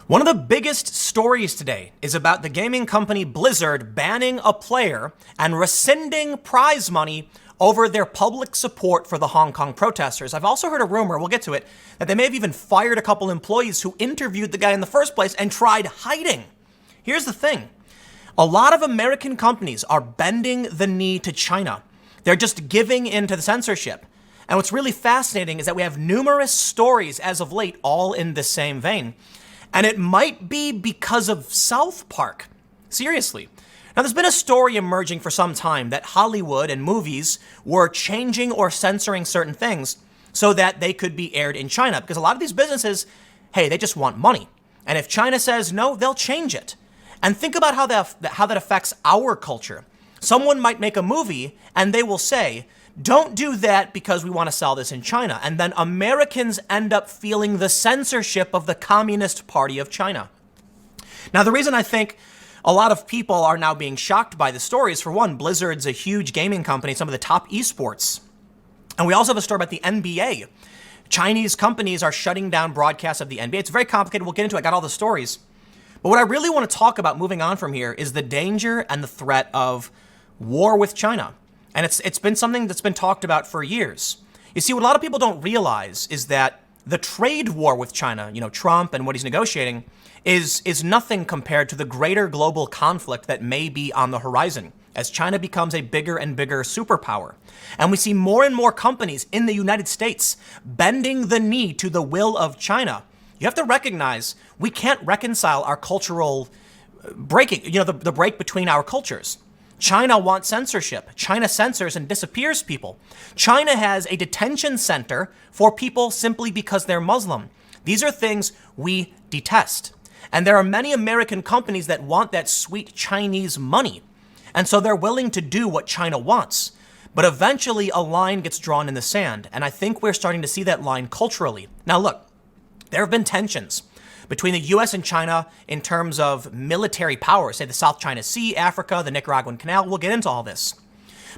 One of the biggest stories today is about the gaming company Blizzard banning a player and rescinding prize money over their public support for the Hong Kong protesters. I've also heard a rumor, we'll get to it, that they may have even fired a couple employees who interviewed the guy in the first place and tried hiding. Here's the thing. A lot of American companies are bending the knee to China. They're just giving in to the censorship. And what's really fascinating is that we have numerous stories as of late, all in the same vein. And it might be because of South Park. Seriously. Now, there's been a story emerging for some time that Hollywood and movies were changing or censoring certain things so that they could be aired in China. Because a lot of these businesses, hey, they just want money. And if China says no, they'll change it. And think about how that affects our culture. Someone might make a movie and they will say, don't do that because we want to sell this in China. And then Americans end up feeling the censorship of the Communist Party of China. Now, the reason I think a lot of people are now being shocked by the story is, for one, Blizzard's a huge gaming company, some of the top esports. And we also have a story about the NBA. Chinese companies are shutting down broadcasts of the NBA. It's very complicated. We'll get into it. I got all the stories. But what I really want to talk about moving on from here is the danger and the threat of war with China. And it's been something that's been talked about for years. You see, what a lot of people don't realize is that the trade war with China, Trump and what he's negotiating, is nothing compared to the greater global conflict that may be on the horizon as China becomes a bigger and bigger superpower. And we see more and more companies in the United States bending the knee to the will of China. You have to recognize we can't reconcile our cultural breaking, the break between our cultures. China wants censorship. China censors and disappears people. China has a detention center for people simply because they're Muslim. These are things we detest. And there are many American companies that want that sweet Chinese money. And so they're willing to do what China wants. But eventually a line gets drawn in the sand. And I think we're starting to see that line culturally. Now look, there have been tensions between the US and China in terms of military power, say the South China Sea, Africa, the Nicaraguan Canal. We'll get into all this.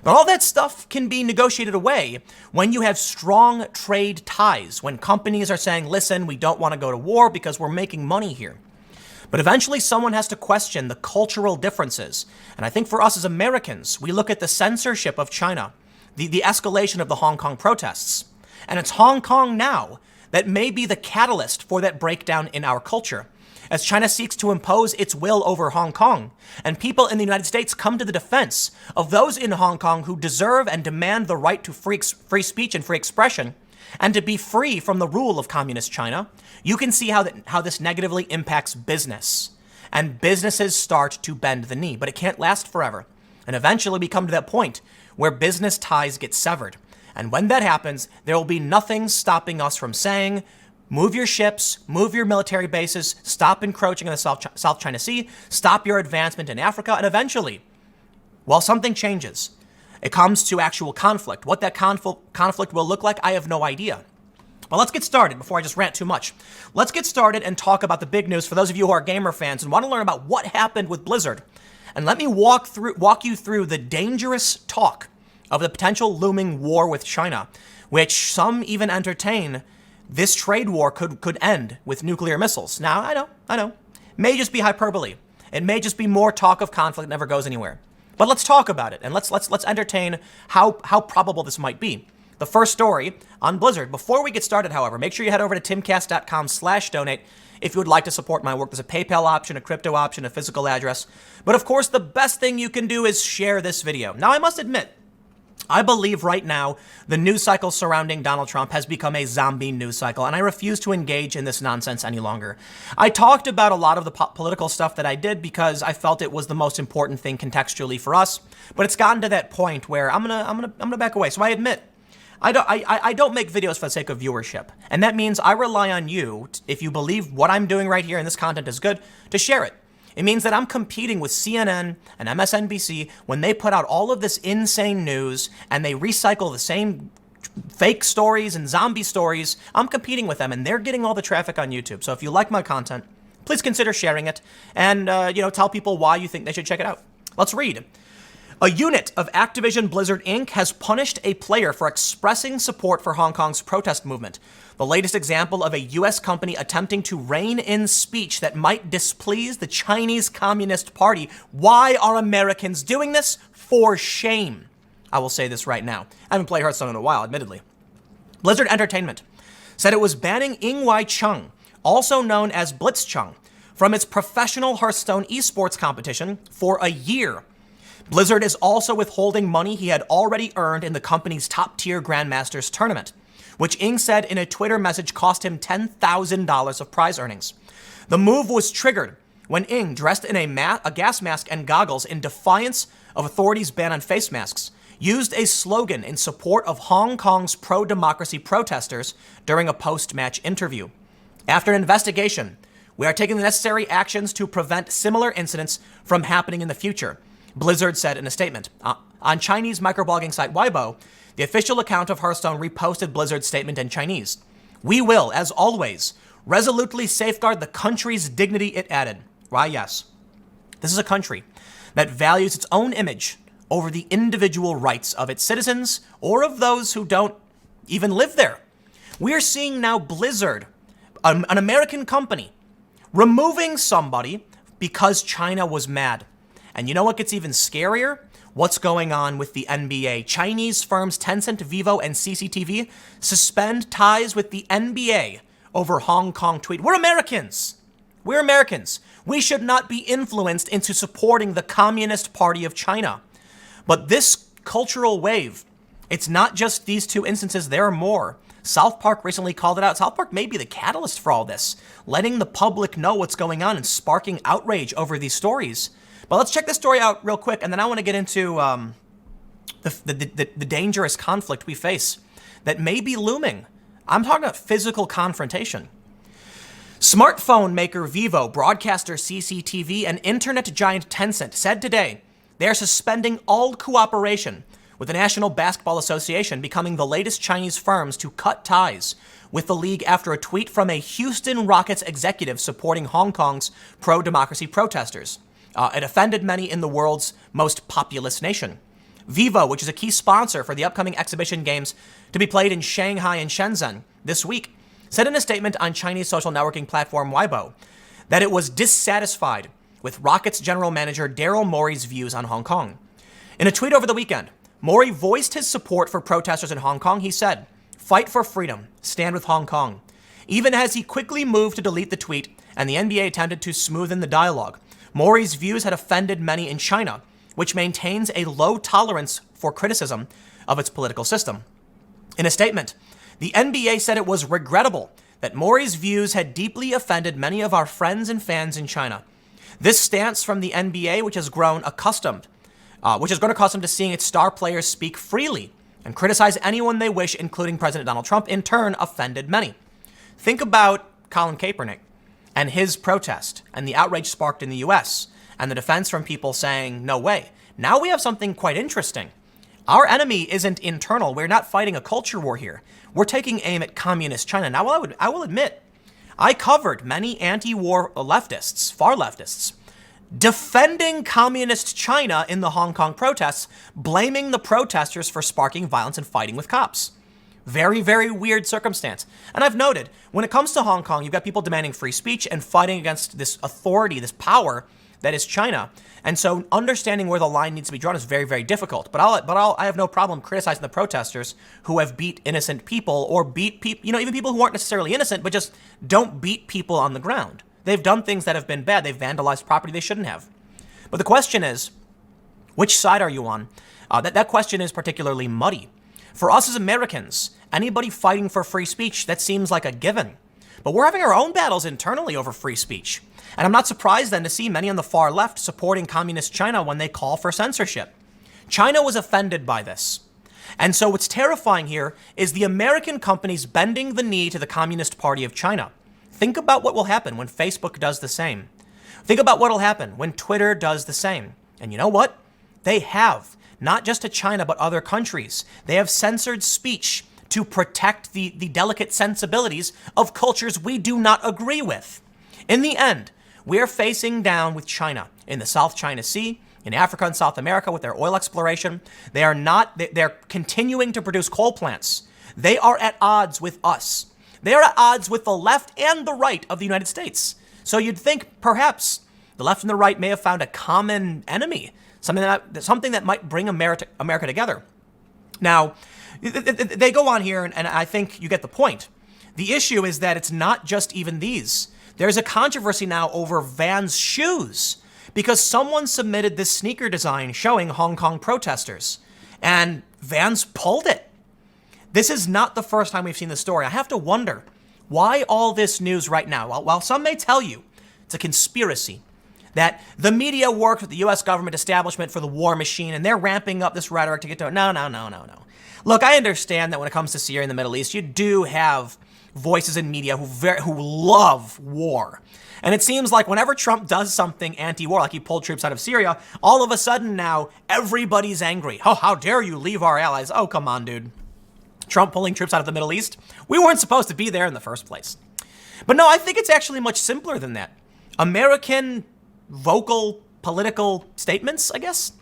But all that stuff can be negotiated away when you have strong trade ties, when companies are saying, listen, we don't want to go to war because we're making money here. But eventually someone has to question the cultural differences. And I think for us as Americans, we look at the censorship of China, the escalation of the Hong Kong protests. And it's Hong Kong now that may be the catalyst for that breakdown in our culture. As China seeks to impose its will over Hong Kong, and people in the United States come to the defense of those in Hong Kong who deserve and demand the right to free speech and free expression, and to be free from the rule of communist China, you can see how this negatively impacts business. And businesses start to bend the knee, but it can't last forever. And eventually we come to that point where business ties get severed. And when that happens, there will be nothing stopping us from saying, move your ships, move your military bases, stop encroaching on the South China Sea, stop your advancement in Africa, and eventually, well, something changes. It comes to actual conflict. What that conflict will look like, I have no idea. Well, let's get started before I just rant too much. Let's get started and talk about the big news for those of you who are gamer fans and want to learn about what happened with Blizzard. And let me walk you through the dangerous talk of the potential looming war with China, which some even entertain this trade war could end with nuclear missiles. Now, I know, may just be hyperbole. It may just be more talk of conflict that never goes anywhere. But let's talk about it, and let's entertain how probable this might be. The first story on Blizzard. Before we get started, however, make sure you head over to timcast.com/donate if you would like to support my work. There's a PayPal option, a crypto option, a physical address. But of course, the best thing you can do is share this video. Now, I must admit, I believe right now the news cycle surrounding Donald Trump has become a zombie news cycle, and I refuse to engage in this nonsense any longer. I talked about a lot of the political stuff that I did because I felt it was the most important thing contextually for us, but it's gotten to that point where I'm gonna back away. So I admit, I don't make videos for the sake of viewership, and that means I rely on you, if you believe what I'm doing right here and this content is good, to share it. It means that I'm competing with CNN and MSNBC when they put out all of this insane news and they recycle the same fake stories and zombie stories. I'm competing with them and they're getting all the traffic on YouTube. So if you like my content, please consider sharing it and tell people why you think they should check it out. Let's read. A unit of Activision Blizzard Inc. has punished a player for expressing support for Hong Kong's protest movement. The latest example of a U.S. company attempting to rein in speech that might displease the Chinese Communist Party. Why are Americans doing this? For shame. I will say this right now. I haven't played Hearthstone in a while, admittedly. Blizzard Entertainment said it was banning Yingwei Chung, also known as Blitzchung, from its professional Hearthstone esports competition for a year. Blizzard is also withholding money he had already earned in the company's top-tier Grandmasters tournament, which Ng said in a Twitter message cost him $10,000 of prize earnings. The move was triggered when Ng, dressed in a gas mask and goggles in defiance of authorities' ban on face masks, used a slogan in support of Hong Kong's pro-democracy protesters during a post-match interview. After an investigation, we are taking the necessary actions to prevent similar incidents from happening in the future, Blizzard said in a statement. On Chinese microblogging site Weibo, the official account of Hearthstone reposted Blizzard's statement in Chinese. We will, as always, resolutely safeguard the country's dignity, it added. Why, yes. This is a country that values its own image over the individual rights of its citizens or of those who don't even live there. We are seeing now Blizzard, an American company, removing somebody because China was mad. And you know what gets even scarier? What's going on with the NBA. Chinese firms Tencent, Vivo, and CCTV suspend ties with the NBA over Hong Kong tweet. We're Americans. We're Americans. We should not be influenced into supporting the Communist Party of China. But this cultural wave, it's not just these two instances, there are more. South Park recently called it out. South Park may be the catalyst for all this, letting the public know what's going on and sparking outrage over these stories. But let's check this story out real quick, and then I want to get into the dangerous conflict we face that may be looming. I'm talking about physical confrontation. Smartphone maker Vivo, broadcaster CCTV, and internet giant Tencent said today they are suspending all cooperation with the National Basketball Association, becoming the latest Chinese firms to cut ties with the league after a tweet from a Houston Rockets executive supporting Hong Kong's pro-democracy protesters. It offended many in the world's most populous nation. Vivo, which is a key sponsor for the upcoming exhibition games to be played in Shanghai and Shenzhen this week, said in a statement on Chinese social networking platform Weibo that it was dissatisfied with Rockets general manager Daryl Morey's views on Hong Kong. In a tweet over the weekend, Morey voiced his support for protesters in Hong Kong. He said, "Fight for freedom, stand with Hong Kong." Even as he quickly moved to delete the tweet and the NBA attempted to smoothen the dialogue, Morey's views had offended many in China, which maintains a low tolerance for criticism of its political system. In a statement, the NBA said it was regrettable that Morey's views had deeply offended many of our friends and fans in China. This stance from the NBA, which has grown accustomed to seeing its star players speak freely and criticize anyone they wish, including President Donald Trump, in turn offended many. Think about Colin Kaepernick and his protest and the outrage sparked in the US and the defense from people saying, no way. Now we have something quite interesting. Our enemy isn't internal. We're not fighting a culture war here. We're taking aim at communist China. Now, I will admit, I covered many anti-war leftists, far leftists, defending communist China in the Hong Kong protests, blaming the protesters for sparking violence and fighting with cops. Very, very weird circumstance. And I've noted, when it comes to Hong Kong, you've got people demanding free speech and fighting against this authority, this power that is China. And so understanding where the line needs to be drawn is very, very difficult. But I have no problem criticizing the protesters who have beat innocent people or beat people, even people who aren't necessarily innocent, but just don't beat people on the ground. They've done things that have been bad. They've vandalized property they shouldn't have. But the question is, which side are you on? That question is particularly muddy. For us as Americans, anybody fighting for free speech, that seems like a given. But we're having our own battles internally over free speech. And I'm not surprised then to see many on the far left supporting communist China when they call for censorship. China was offended by this. And so what's terrifying here is the American companies bending the knee to the Communist Party of China. Think about what will happen when Facebook does the same. Think about what will happen when Twitter does the same. And you know what? They have, not just to China, but other countries. They have censored speech to protect the delicate sensibilities of cultures we do not agree with. In the end, we're facing down with China in the South China Sea, in Africa and South America with their oil exploration. They are not, they're continuing to produce coal plants. They are at odds with us. They are at odds with the left and the right of the United States. So you'd think perhaps the left and the right may have found a common enemy, something that might bring America together. Now, they go on here, and I think you get the point. The issue is that it's not just even these. There's a controversy now over Vans shoes because someone submitted this sneaker design showing Hong Kong protesters, and Vans pulled it. This is not the first time we've seen this story. I have to wonder why all this news right now. While some may tell you it's a conspiracy, that the media worked with the U.S. government establishment for the war machine, and they're ramping up this rhetoric to get to it. No. Look, I understand that when it comes to Syria and the Middle East, you do have voices in media who love war. And it seems like whenever Trump does something anti-war, like he pulled troops out of Syria, all of a sudden now everybody's angry. Oh, how dare you leave our allies? Oh, come on, dude. Trump pulling troops out of the Middle East? We weren't supposed to be there in the first place. But no, I think it's actually much simpler than that. American vocal political statements, I guess.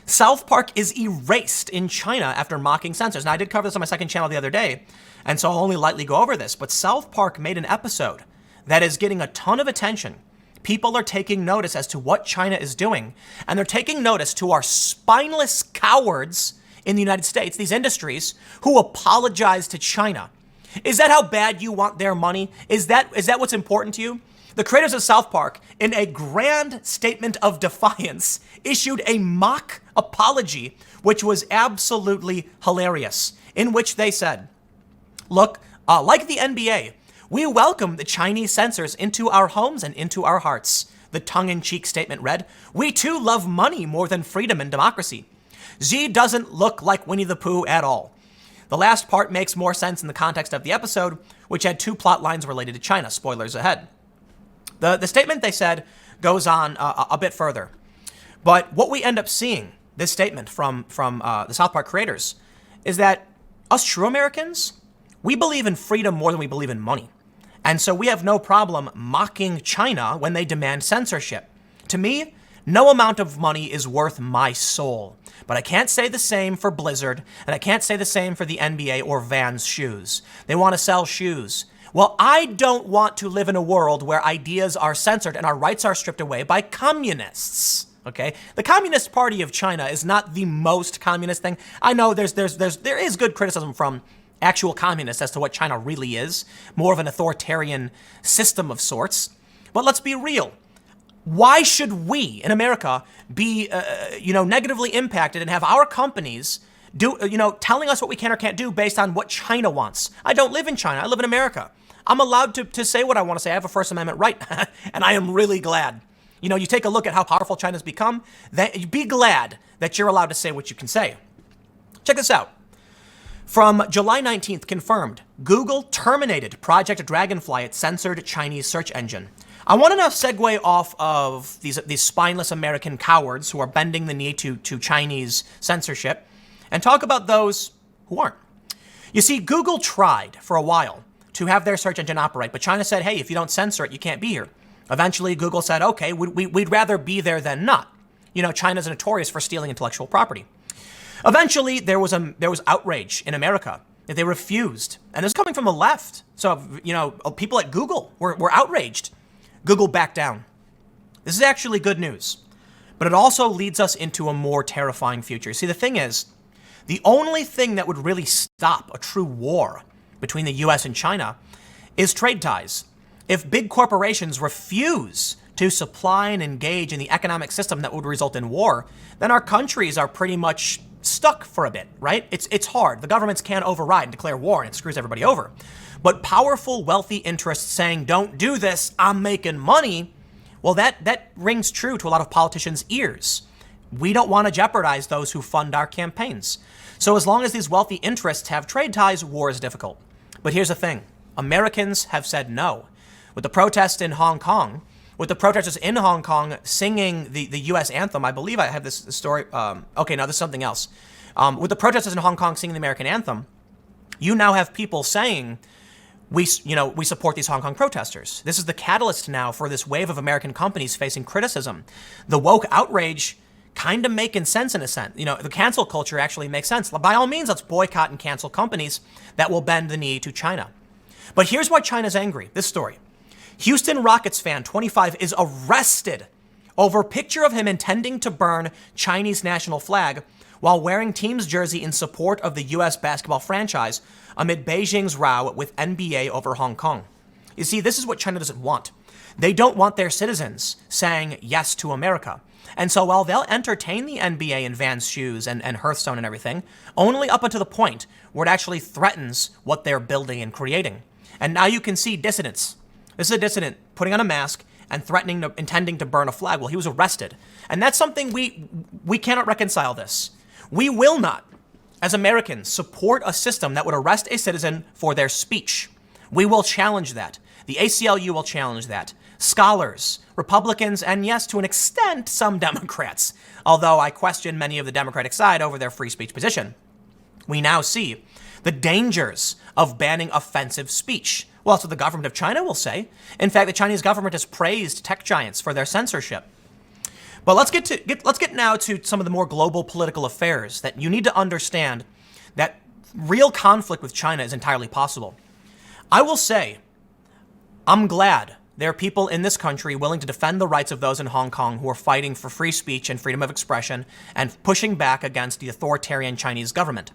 South Park is erased in China after mocking censors. Now, I did cover this on my second channel the other day, and so I'll only lightly go over this, but South Park made an episode that is getting a ton of attention. People are taking notice as to what China is doing, and they're taking notice to our spineless cowards in the United States, these industries, who apologize to China. Is that how bad you want their money? Is that what's important to you? The creators of South Park, in a grand statement of defiance, issued a mock apology, which was absolutely hilarious, in which they said, look, like the NBA, we welcome the Chinese censors into our homes and into our hearts. The tongue-in-cheek statement read, we too love money more than freedom and democracy. Xi doesn't look like Winnie the Pooh at all. The last part makes more sense in the context of the episode, which had two plot lines related to China. Spoilers ahead. The statement, they said, goes on a bit further. But what we end up seeing, this statement from the South Park creators, is that us true Americans, we believe in freedom more than we believe in money. And so we have no problem mocking China when they demand censorship. To me, no amount of money is worth my soul. But I can't say the same for Blizzard, and I can't say the same for the NBA or Vans shoes. They want to sell shoes. Well, I don't want to live in a world where ideas are censored and our rights are stripped away by communists. Okay, the Communist Party of China is not the most communist thing. I know there is good criticism from actual communists as to what China really is, more of an authoritarian system of sorts. But let's be real. Why should we in America be, negatively impacted and have our companies do, telling us what we can or can't do based on what China wants? I don't live in China. I live in America. I'm allowed to say what I want to say. I have a First Amendment right, and I am really glad. You take a look at how powerful China's become. Be glad that you're allowed to say what you can say. Check this out. From July 19th, confirmed, Google terminated Project Dragonfly, its censored Chinese search engine. I want to now segue off of these spineless American cowards who are bending the knee to Chinese censorship and talk about those who aren't. You see, Google tried for a while to have their search engine operate, but China said, hey, if you don't censor it, you can't be here. Eventually, Google said, okay, we'd rather be there than not. China's notorious for stealing intellectual property. Eventually, there was outrage in America that they refused, and this is coming from the left. So, people at Google were outraged. Google backed down. This is actually good news, but it also leads us into a more terrifying future. See, the thing is, the only thing that would really stop a true war between the US and China is trade ties. If big corporations refuse to supply and engage in the economic system that would result in war, then our countries are pretty much stuck for a bit, right? It's hard. The governments can't override and declare war, and it screws everybody over. But powerful, wealthy interests saying, don't do this, I'm making money, well, that rings true to a lot of politicians' ears. We don't want to jeopardize those who fund our campaigns. So as long as these wealthy interests have trade ties, war is difficult. But here's the thing. Americans have said no. With the protests in Hong Kong, with the protesters in Hong Kong singing the U.S. anthem, I believe I have this story. Okay, no, this is something else. With the protesters in Hong Kong singing the American anthem, you now have people saying, we support these Hong Kong protesters. This is the catalyst now for this wave of American companies facing criticism. The woke outrage kind of making sense in a sense. The cancel culture actually makes sense. By all means, let's boycott and cancel companies that will bend the knee to China. But here's why China's angry. This story. Houston Rockets fan 25 is arrested over a picture of him intending to burn Chinese national flag while wearing team's jersey in support of the U.S. basketball franchise amid Beijing's row with NBA over Hong Kong. You see, this is what China doesn't want. They don't want their citizens saying yes to America. And so while they'll entertain the NBA in Vans shoes and Hearthstone and everything, only up until the point where it actually threatens what they're building and creating. And now you can see dissidents. This is a dissident putting on a mask and intending to burn a flag. Well, he was arrested. And that's something we cannot reconcile this. We will not, as Americans, support a system that would arrest a citizen for their speech. We will challenge that. The ACLU will challenge that. Scholars, Republicans, and yes, to an extent, some Democrats, although I question many of the Democratic side over their free speech position. We now see the dangers of banning offensive speech. Well, that's what the government of China will say. In fact, the Chinese government has praised tech giants for their censorship. But let's get now to some of the more global political affairs that you need to understand that real conflict with China is entirely possible. I will say, I'm glad there are people in this country willing to defend the rights of those in Hong Kong who are fighting for free speech and freedom of expression and pushing back against the authoritarian Chinese government.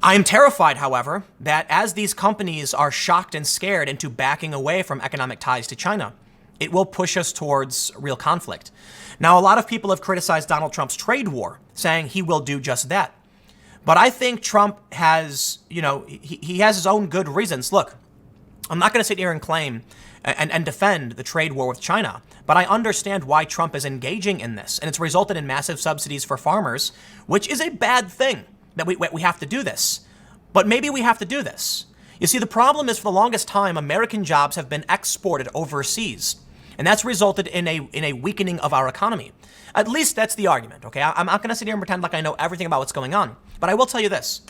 I am terrified, however, that as these companies are shocked and scared into backing away from economic ties to China, it will push us towards real conflict. Now, a lot of people have criticized Donald Trump's trade war, saying he will do just that. But I think Trump has, he has his own good reasons. Look, I'm not going to sit here and claim and defend the trade war with China, but I understand why Trump is engaging in this. And it's resulted in massive subsidies for farmers, which is a bad thing that we have to do this. But maybe we have to do this. You see, the problem is for the longest time, American jobs have been exported overseas. And that's resulted in a weakening of our economy. At least that's the argument, okay? I'm not going to sit here and pretend like I know everything about what's going on. But I will tell you this.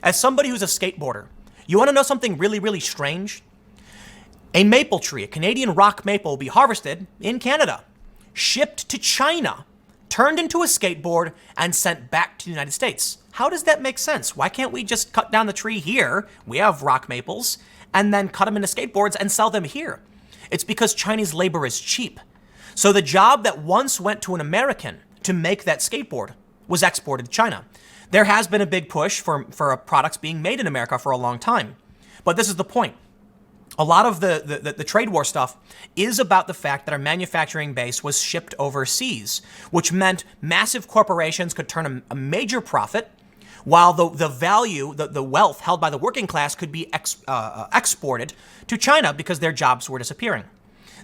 As somebody who's a skateboarder, you want to know something really, really strange? A maple tree, a Canadian rock maple, will be harvested in Canada, shipped to China, turned into a skateboard, and sent back to the United States. How does that make sense? Why can't we just cut down the tree here? We have rock maples, and then cut them into skateboards and sell them here. It's because Chinese labor is cheap. So the job that once went to an American to make that skateboard was exported to China. There has been a big push for products being made in America for a long time. But this is the point. A lot of the trade war stuff is about the fact that our manufacturing base was shipped overseas, which meant massive corporations could turn a major profit, while the value, the wealth held by the working class could be exported to China because their jobs were disappearing.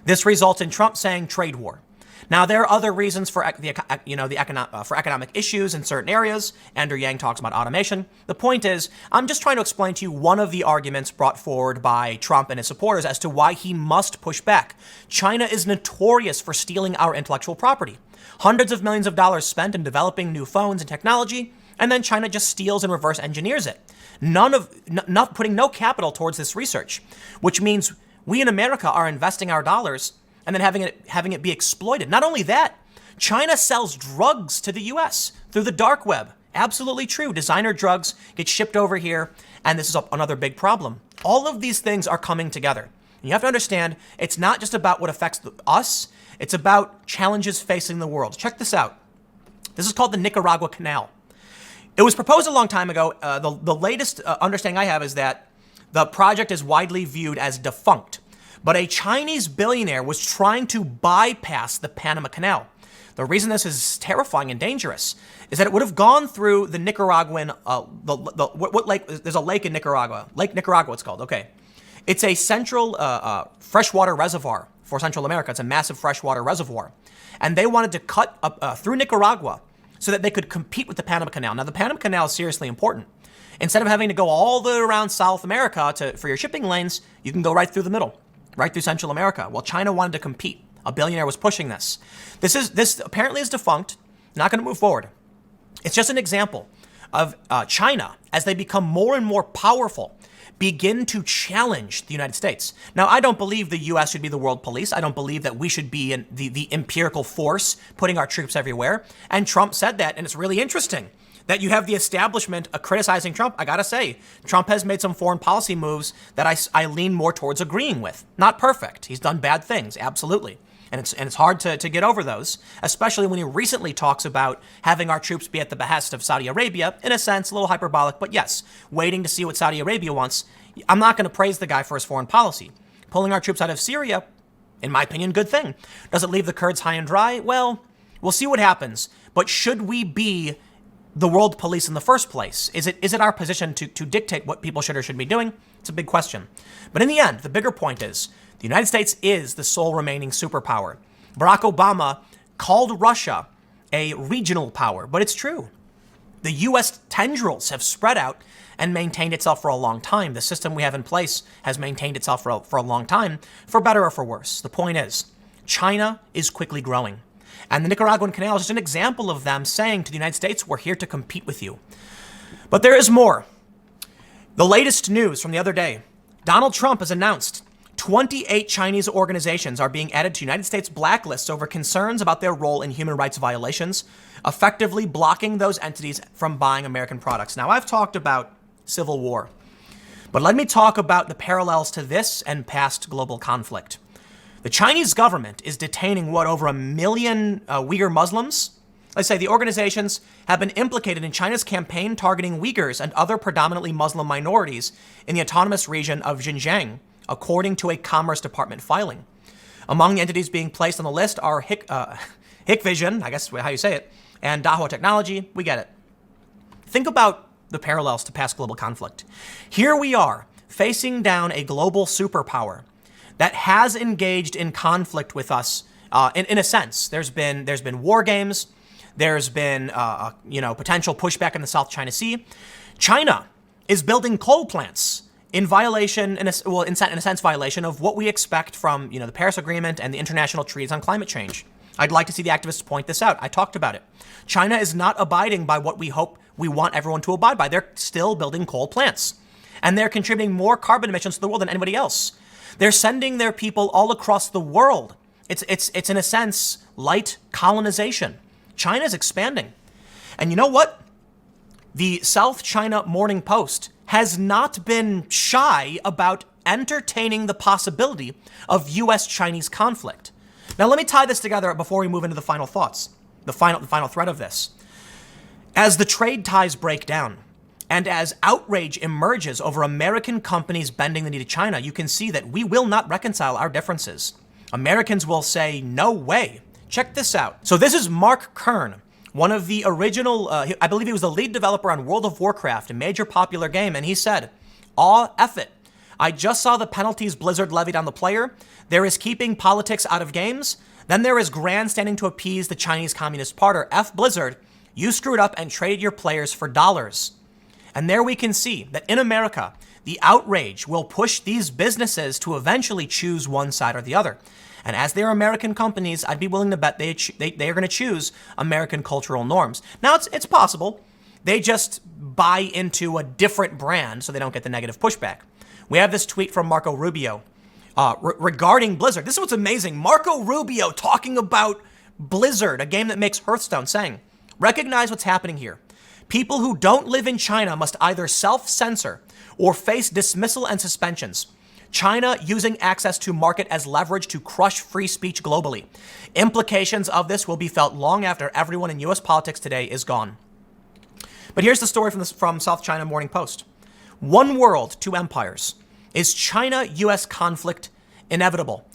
This results in Trump saying trade war. Now, there are other reasons for economic issues in certain areas. Andrew Yang talks about automation. The point is, I'm just trying to explain to you one of the arguments brought forward by Trump and his supporters as to why he must push back. China is notorious for stealing our intellectual property. Hundreds of millions of dollars spent in developing new phones and technology, and then China just steals and reverse engineers it. Not putting no capital towards this research, which means we in America are investing our dollars and then having it be exploited. Not only that, China sells drugs to the US through the dark web. Absolutely true. Designer drugs get shipped over here, and this is another big problem. All of these things are coming together. You have to understand, it's not just about what affects us, it's about challenges facing the world. Check this out. This is called the Nicaragua Canal. It was proposed a long time ago. The latest understanding I have is that the project is widely viewed as defunct. But a Chinese billionaire was trying to bypass the Panama Canal. The reason this is terrifying and dangerous is that it would have gone through the Nicaraguan, what lake? There's a lake in Nicaragua. Lake Nicaragua, it's called. Okay. It's a central freshwater reservoir for Central America. It's a massive freshwater reservoir. And they wanted to cut up through Nicaragua so that they could compete with the Panama Canal. Now, the Panama Canal is seriously important. Instead of having to go all the way around South America for your shipping lanes, you can go right through the middle. Right through Central America. Well, China wanted to compete. A billionaire was pushing this. This apparently is defunct, not going to move forward. It's just an example of China, as they become more and more powerful, begin to challenge the United States. Now, I don't believe the U.S. should be the world police. I don't believe that we should be the empirical force putting our troops everywhere. And Trump said that, and it's really interesting that you have the establishment criticizing Trump. I gotta say, Trump has made some foreign policy moves that I lean more towards agreeing with. Not perfect. He's done bad things, absolutely. And it's hard to get over those, especially when he recently talks about having our troops be at the behest of Saudi Arabia, in a sense, a little hyperbolic, but yes, waiting to see what Saudi Arabia wants. I'm not going to praise the guy for his foreign policy. Pulling our troops out of Syria, in my opinion, good thing. Does it leave the Kurds high and dry? Well, we'll see what happens. But should we be the world police in the first place? Is it our position to dictate what people should or should be doing? It's a big question. But in the end, the bigger point is, the United States is the sole remaining superpower. Barack Obama called Russia a regional power, but it's true. The U.S. tendrils have spread out and maintained itself for a long time. The system we have in place has maintained itself for a long time, for better or for worse. The point is, China is quickly growing. And the Nicaraguan Canal is just an example of them saying to the United States, we're here to compete with you. But there is more. The latest news from the other day, Donald Trump has announced 28 Chinese organizations are being added to United States blacklists over concerns about their role in human rights violations, effectively blocking those entities from buying American products. Now, I've talked about civil war, but let me talk about the parallels to this and past global conflict. The Chinese government is detaining, over 1 million Uyghur Muslims? Let's say the organizations have been implicated in China's campaign targeting Uyghurs and other predominantly Muslim minorities in the autonomous region of Xinjiang, according to a Commerce Department filing. Among the entities being placed on the list are Hikvision, I guess how you say it, and Dahua Technology. We get it. Think about the parallels to past global conflict. Here we are, facing down a global superpower that has engaged in conflict with us. In a sense, there's been war games. There's been potential pushback in the South China Sea. China is building coal plants in violation, in a sense, violation of what we expect from the Paris Agreement and the international treaties on climate change. I'd like to see the activists point this out. I talked about it. China is not abiding by what we want everyone to abide by. They're still building coal plants, and they're contributing more carbon emissions to the world than anybody else. They're sending their people all across the world. It's in a sense light colonization. China's expanding, and you know what? The South China Morning Post has not been shy about entertaining the possibility of U.S.-Chinese conflict. Now, let me tie this together before we move into the final thoughts, the final thread of this. As the trade ties break down, and as outrage emerges over American companies bending the knee to China, you can see that we will not reconcile our differences. Americans will say, no way. Check this out. So this is Mark Kern, one of the original, I believe he was the lead developer on World of Warcraft, a major popular game, and he said, "Aw, F it. I just saw the penalties Blizzard levied on the player. There is keeping politics out of games. Then there is grandstanding to appease the Chinese Communist Party. F Blizzard, you screwed up and traded your players for dollars." And there we can see that in America, the outrage will push these businesses to eventually choose one side or the other. And as they're American companies, I'd be willing to bet they are going to choose American cultural norms. Now, it's possible they just buy into a different brand so they don't get the negative pushback. We have this tweet from Marco Rubio regarding Blizzard. This is what's amazing. Marco Rubio talking about Blizzard, a game that makes Hearthstone, saying, "Recognize what's happening here. People who don't live in China must either self-censor or face dismissal and suspensions. China using access to market as leverage to crush free speech globally. Implications of this will be felt long after everyone in U.S. politics today is gone." But here's the story from South China Morning Post. One world, two empires. Is China-U.S. conflict inevitable?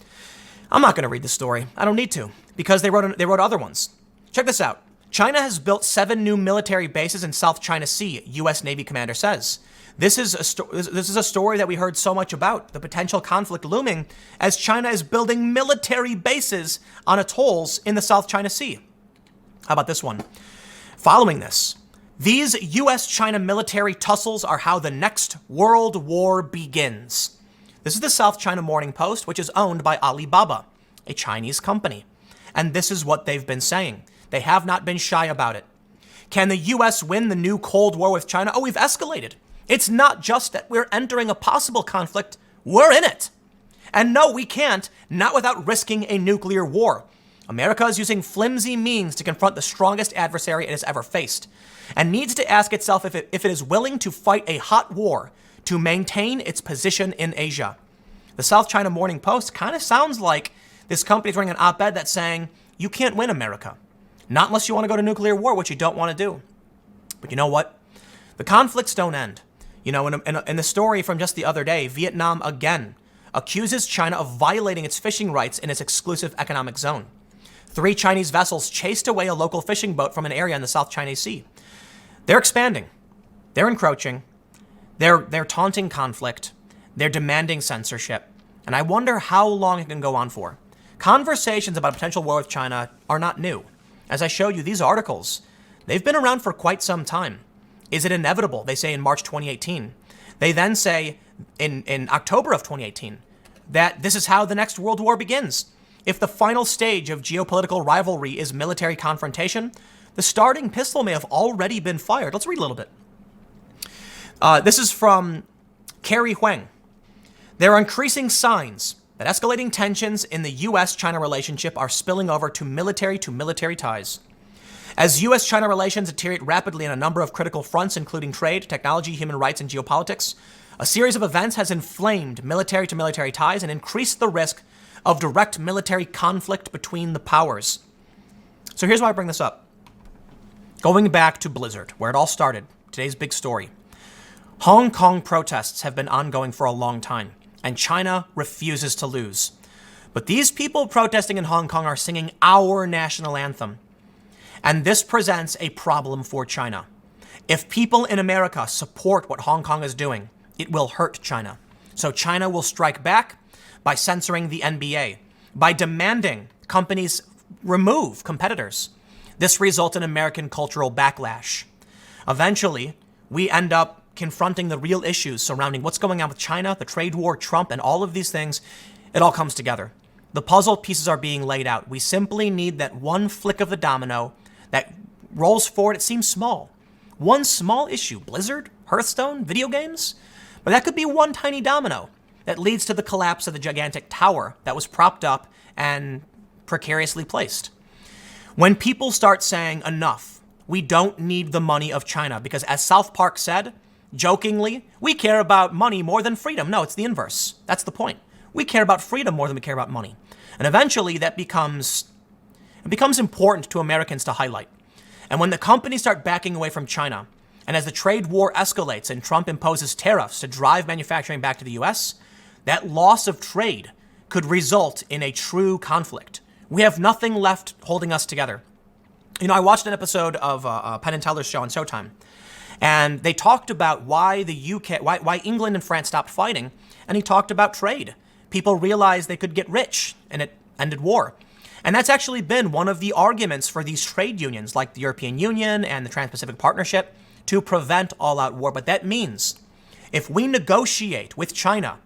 I'm not going to read the story. I don't need to, because they wrote other ones. Check this out. China has built 7 new military bases in South China Sea, U.S. Navy commander says. This is a story that we heard so much about, the potential conflict looming as China is building military bases on atolls in the South China Sea. How about this one? Following this, these U.S.-China military tussles are how the next world war begins. This is the South China Morning Post, which is owned by Alibaba, a Chinese company. And this is what they've been saying. They have not been shy about it. Can the U.S. win the new Cold War with China? Oh, we've escalated. It's not just that we're entering a possible conflict, we're in it. And no, we can't, not without risking a nuclear war. America is using flimsy means to confront the strongest adversary it has ever faced, and needs to ask itself if it is willing to fight a hot war to maintain its position in Asia. The South China Morning Post kind of sounds like this company is running an op-ed that's saying, you can't win, America. Not unless you want to go to nuclear war, which you don't want to do. But you know what? The conflicts don't end. You know, in the story from just the other day, Vietnam again accuses China of violating its fishing rights in its exclusive economic zone. 3 Chinese vessels chased away a local fishing boat from an area in the South China Sea. They're expanding. They're encroaching. They're taunting conflict. They're demanding censorship. And I wonder how long it can go on for. Conversations about a potential war with China are not new. As I showed you, these articles, they've been around for quite some time. Is it inevitable? They say in March 2018. They then say in October of 2018 that this is how the next world war begins. If the final stage of geopolitical rivalry is military confrontation, the starting pistol may have already been fired. Let's read a little bit. This is from Carrie Huang. There are increasing signs that escalating tensions in the U.S.-China relationship are spilling over to military ties. As U.S.-China relations deteriorate rapidly on a number of critical fronts, including trade, technology, human rights, and geopolitics, a series of events has inflamed military-to-military ties and increased the risk of direct military conflict between the powers. So here's why I bring this up. Going back to Blizzard, where it all started, today's big story. Hong Kong protests have been ongoing for a long time, and China refuses to lose. But these people protesting in Hong Kong are singing our national anthem. And this presents a problem for China. If people in America support what Hong Kong is doing, it will hurt China. So China will strike back by censoring the NBA, by demanding companies remove competitors. This results in American cultural backlash. Eventually, we end up confronting the real issues surrounding what's going on with China, the trade war, Trump, and all of these things. It all comes together. The puzzle pieces are being laid out. We simply need that one flick of the domino that rolls forward. It seems small. One small issue, Blizzard, Hearthstone, video games, but that could be one tiny domino that leads to the collapse of the gigantic tower that was propped up and precariously placed. When people start saying enough, we don't need the money of China, because as South Park said, jokingly, we care about money more than freedom. No, it's the inverse. That's the point. We care about freedom more than we care about money. And eventually that becomes important to Americans to highlight. And when the companies start backing away from China, and as the trade war escalates and Trump imposes tariffs to drive manufacturing back to the US, that loss of trade could result in a true conflict. We have nothing left holding us together. You know, I watched an episode of Penn and Teller's show on Showtime, and they talked about why why England and France stopped fighting, and he talked about trade. People realized they could get rich, and it ended war. And that's actually been one of the arguments for these trade unions, like the European Union and the Trans-Pacific Partnership, to prevent all-out war. But that means if we negotiate with China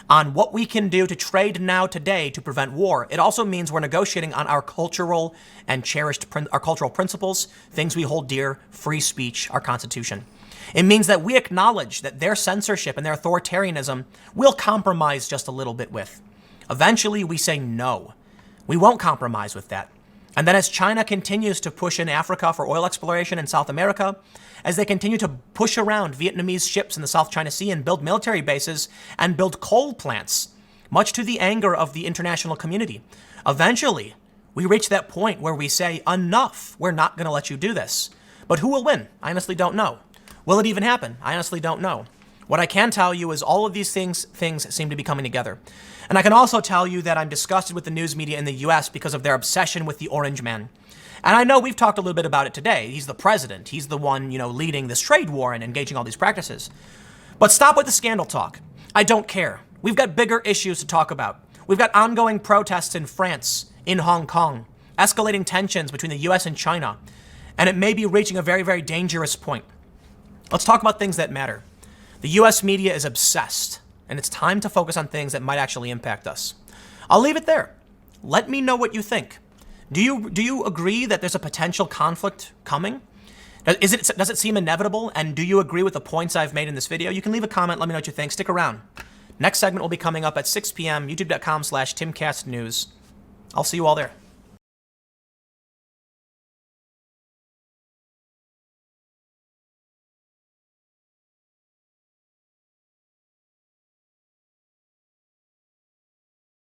on what we can do to trade now today to prevent war, it also means we're negotiating on our cultural and cherished our cultural principles, things we hold dear, free speech, our Constitution. It means that we acknowledge that their censorship and their authoritarianism will compromise just a little bit with. Eventually, we say no. We won't compromise with that. And then as China continues to push in Africa for oil exploration in South America, as they continue to push around Vietnamese ships in the South China Sea and build military bases and build coal plants, much to the anger of the international community, eventually we reach that point where we say, enough, we're not going to let you do this. But who will win? I honestly don't know. Will it even happen? I honestly don't know. What I can tell you is all of these things seem to be coming together. And I can also tell you that I'm disgusted with the news media in the US because of their obsession with the orange man. And I know we've talked a little bit about it today. He's the president. He's the one, leading this trade war and engaging all these practices. But stop with the scandal talk. I don't care. We've got bigger issues to talk about. We've got ongoing protests in France, in Hong Kong, escalating tensions between the US and China. And it may be reaching a very, very dangerous point. Let's talk about things that matter. The US media is obsessed, and it's time to focus on things that might actually impact us. I'll leave it there. Let me know what you think. Do you agree that there's a potential conflict coming? Does it seem inevitable? And do you agree with the points I've made in this video? You can leave a comment. Let me know what you think. Stick around. Next segment will be coming up at 6 p.m. youtube.com/TimCastNews. I'll see you all there.